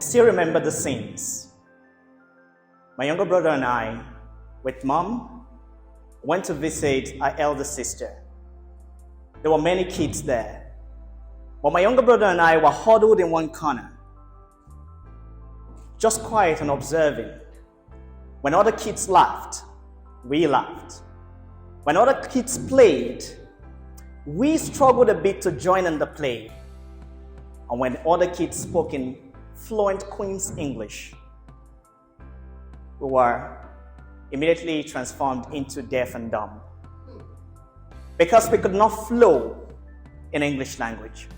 still remember the scenes. My younger brother and I, with mom, went to visit our elder sister. There were many kids there, but my younger brother and I were huddled in one corner, just quiet and observing. When other kids laughed, we laughed. When other kids played, we struggled a bit to join in the play. And when other kids spoke in fluent Queen's English, we were immediately transformed into deaf and dumb, because we could not flow in English language.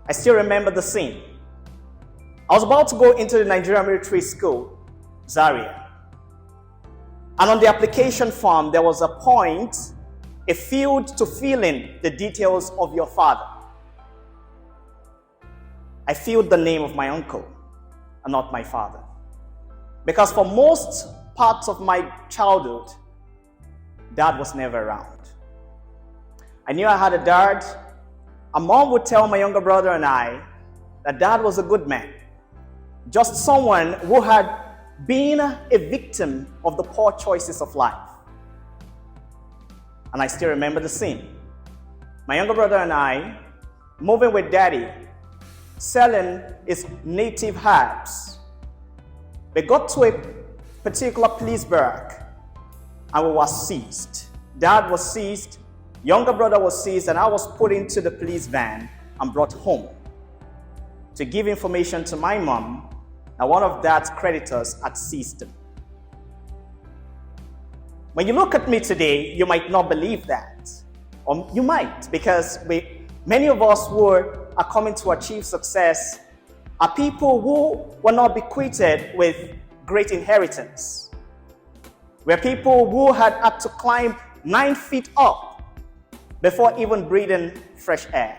I still remember the scene. I was about to go into the Nigerian Military School, Zaria. And on the application form, there was a field to fill in the details of your father. I filled the name of my uncle and not my father, because for most parts of my childhood, dad was never around. I knew I had a dad, and mom would tell my younger brother and I that dad was a good man, just someone who had been a victim of the poor choices of life. And I still remember the scene. My younger brother and I moving with daddy, selling his native herbs. We got to a particular police barrack and we were seized. Dad was seized, younger brother was seized, and I was put into the police van and brought home to give information to my mom that one of dad's creditors had seized him. When you look at me today, you might not believe that. Or you might, because many of us who are coming to achieve success are people who were not bequeathed with great inheritance. We're people who had to climb 9 feet up before even breathing fresh air.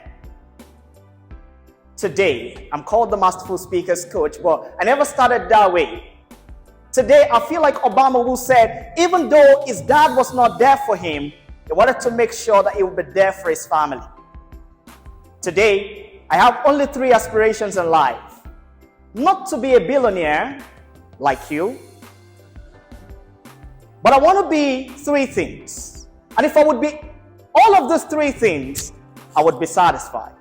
Today, I'm called the Masterful Speakers Coach, but I never started that way. Today, I feel like Obama, who said, even though his dad was not there for him, he wanted to make sure that he would be there for his family. Today, I have only 3 aspirations in life. Not to be a billionaire like you, but I want to be 3 things. And if I would be all of those 3 things, I would be satisfied.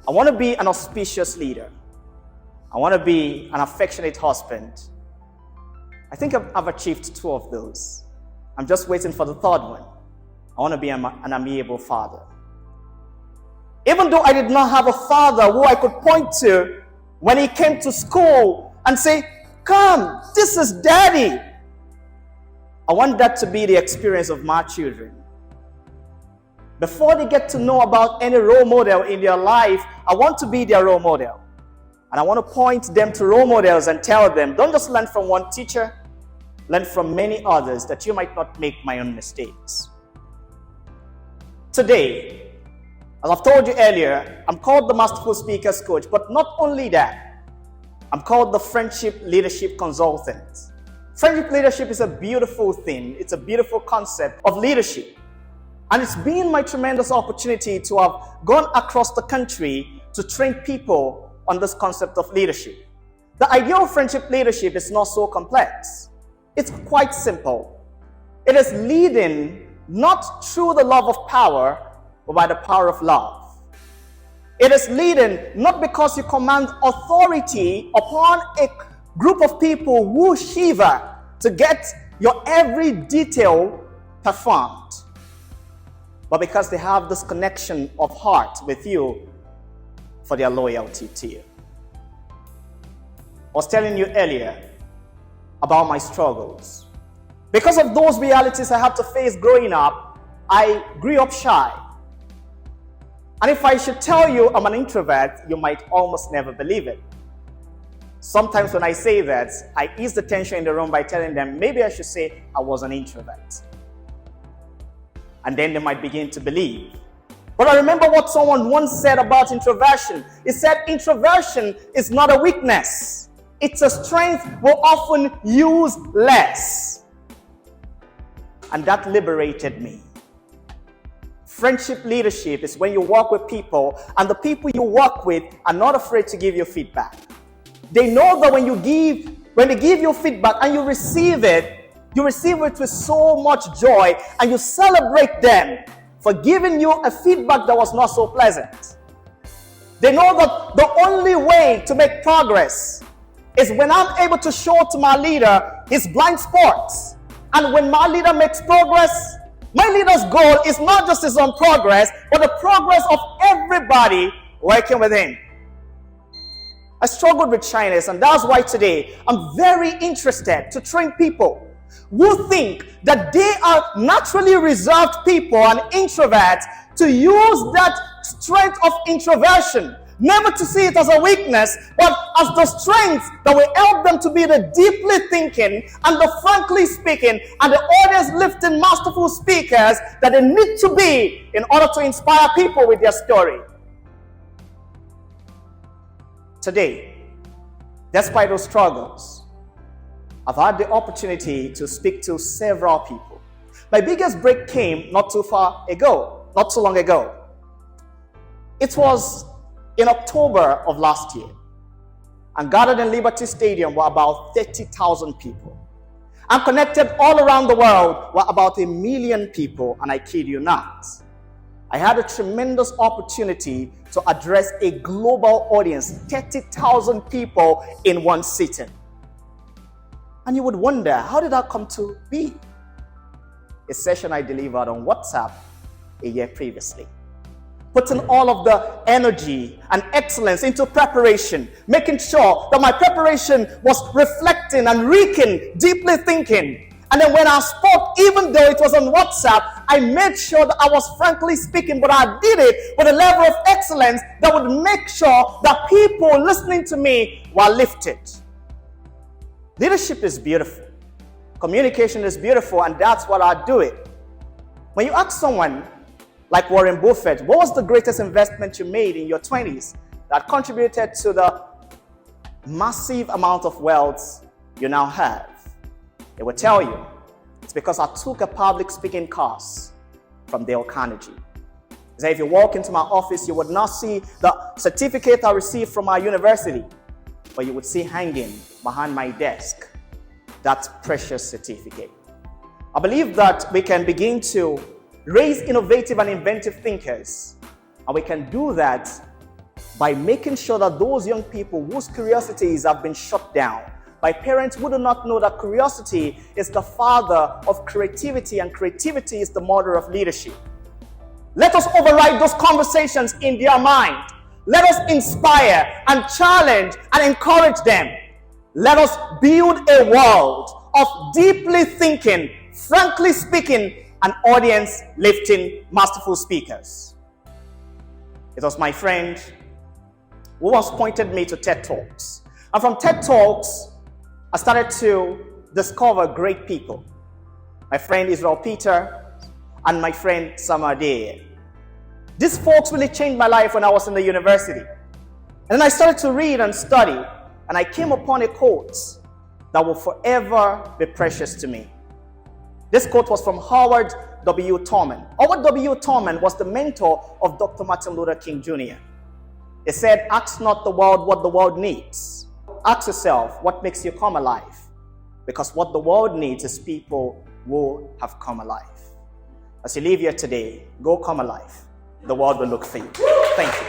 I want to be an auspicious leader. I want to be an affectionate husband. I think I've achieved 2 of those. I'm just waiting for the 3rd one. I want to be an amiable father. Even though I did not have a father who I could point to when he came to school and say, "Come, this is daddy." I want that to be the experience of my children. Before they get to know about any role model in their life, I want to be their role model. And I want to point them to role models and tell them, don't just learn from one teacher, learn from many others, that you might not make my own mistakes. Today, as I've told you earlier, I'm called the Masterful Speakers Coach, but not only that, I'm called the Friendship Leadership Consultant. Friendship leadership is a beautiful thing. It's a beautiful concept of leadership. And it's been my tremendous opportunity to have gone across the country to train people on this concept of leadership. The idea of friendship leadership is not so complex. It's quite simple. It is leading not through the love of power, but by the power of love. It is leading not because you command authority upon a group of people who shiver to get your every detail performed, but because they have this connection of heart with you for their loyalty to you. I was telling you earlier about my struggles. Because of those realities I had to face growing up, I grew up shy. And if I should tell you I'm an introvert, you might almost never believe it. Sometimes when I say that, I ease the tension in the room by telling them maybe I should say I was an introvert. And then they might begin to believe. But I remember what someone once said about introversion. He said introversion is not a weakness. It's a strength we often use less. And that liberated me. Friendship leadership is when you work with people and the people you work with are not afraid to give you feedback. They know that when they give you feedback and you receive it with so much joy, and you celebrate them for giving you a feedback that was not so pleasant. They know that the only way to make progress is when I'm able to show to my leader his blind spots. And when my leader makes progress, my leader's goal is not just his own progress, but the progress of everybody working with him. I struggled with shyness, and that's why today I'm very interested to train people who think that they are naturally reserved people and introverts, to use that strength of introversion, never to see it as a weakness, but as the strength that will help them to be the deeply thinking and the frankly speaking and the audience lifting masterful speakers that they need to be in order to inspire people with their story. Today, despite those struggles, I've had the opportunity to speak to several people. My biggest break came not too long ago. It was in October of last year, and gathered in Liberty Stadium were about 30,000 people. And connected all around the world were about 1 million people, and I kid you not. I had a tremendous opportunity to address a global audience, 30,000 people in one sitting. And you would wonder, how did that come to be? A session I delivered on WhatsApp a year previously. Putting all of the energy and excellence into preparation, making sure that my preparation was reflecting and reeking, deeply thinking. And then when I spoke, even though it was on WhatsApp, I made sure that I was frankly speaking, but I did it with a level of excellence that would make sure that people listening to me were lifted. Leadership is beautiful. Communication is beautiful, and that's what I do it. When you ask someone like Warren Buffett, what was the greatest investment you made in your 20s that contributed to the massive amount of wealth you now have? They will tell you, it's because I took a public speaking course from Dale Carnegie. So if you walk into my office, you would not see the certificate I received from my university, but you would see hanging behind my desk that precious certificate. I believe that we can begin to raise innovative and inventive thinkers, and we can do that by making sure that those young people whose curiosities have been shut down by parents who do not know that curiosity is the father of creativity and creativity is the mother of leadership. Let us override those conversations in their mind. Let us inspire and challenge and encourage them. Let us build a world of deeply thinking, frankly speaking, and audience-lifting masterful speakers. It was my friend who once pointed me to TED Talks. And from TED Talks, I started to discover great people. My friend Israel Peter and my friend Samadeh. These folks really changed my life when I was in the university. And then I started to read and study, and I came upon a quote that will forever be precious to me. This quote was from Howard W. Thurman. Howard W. Thurman was the mentor of Dr. Martin Luther King Jr. He said, "Ask not the world what the world needs. Ask yourself what makes you come alive. Because what the world needs is people who have come alive." As you leave here today, go come alive. The world will look for you. Thank you.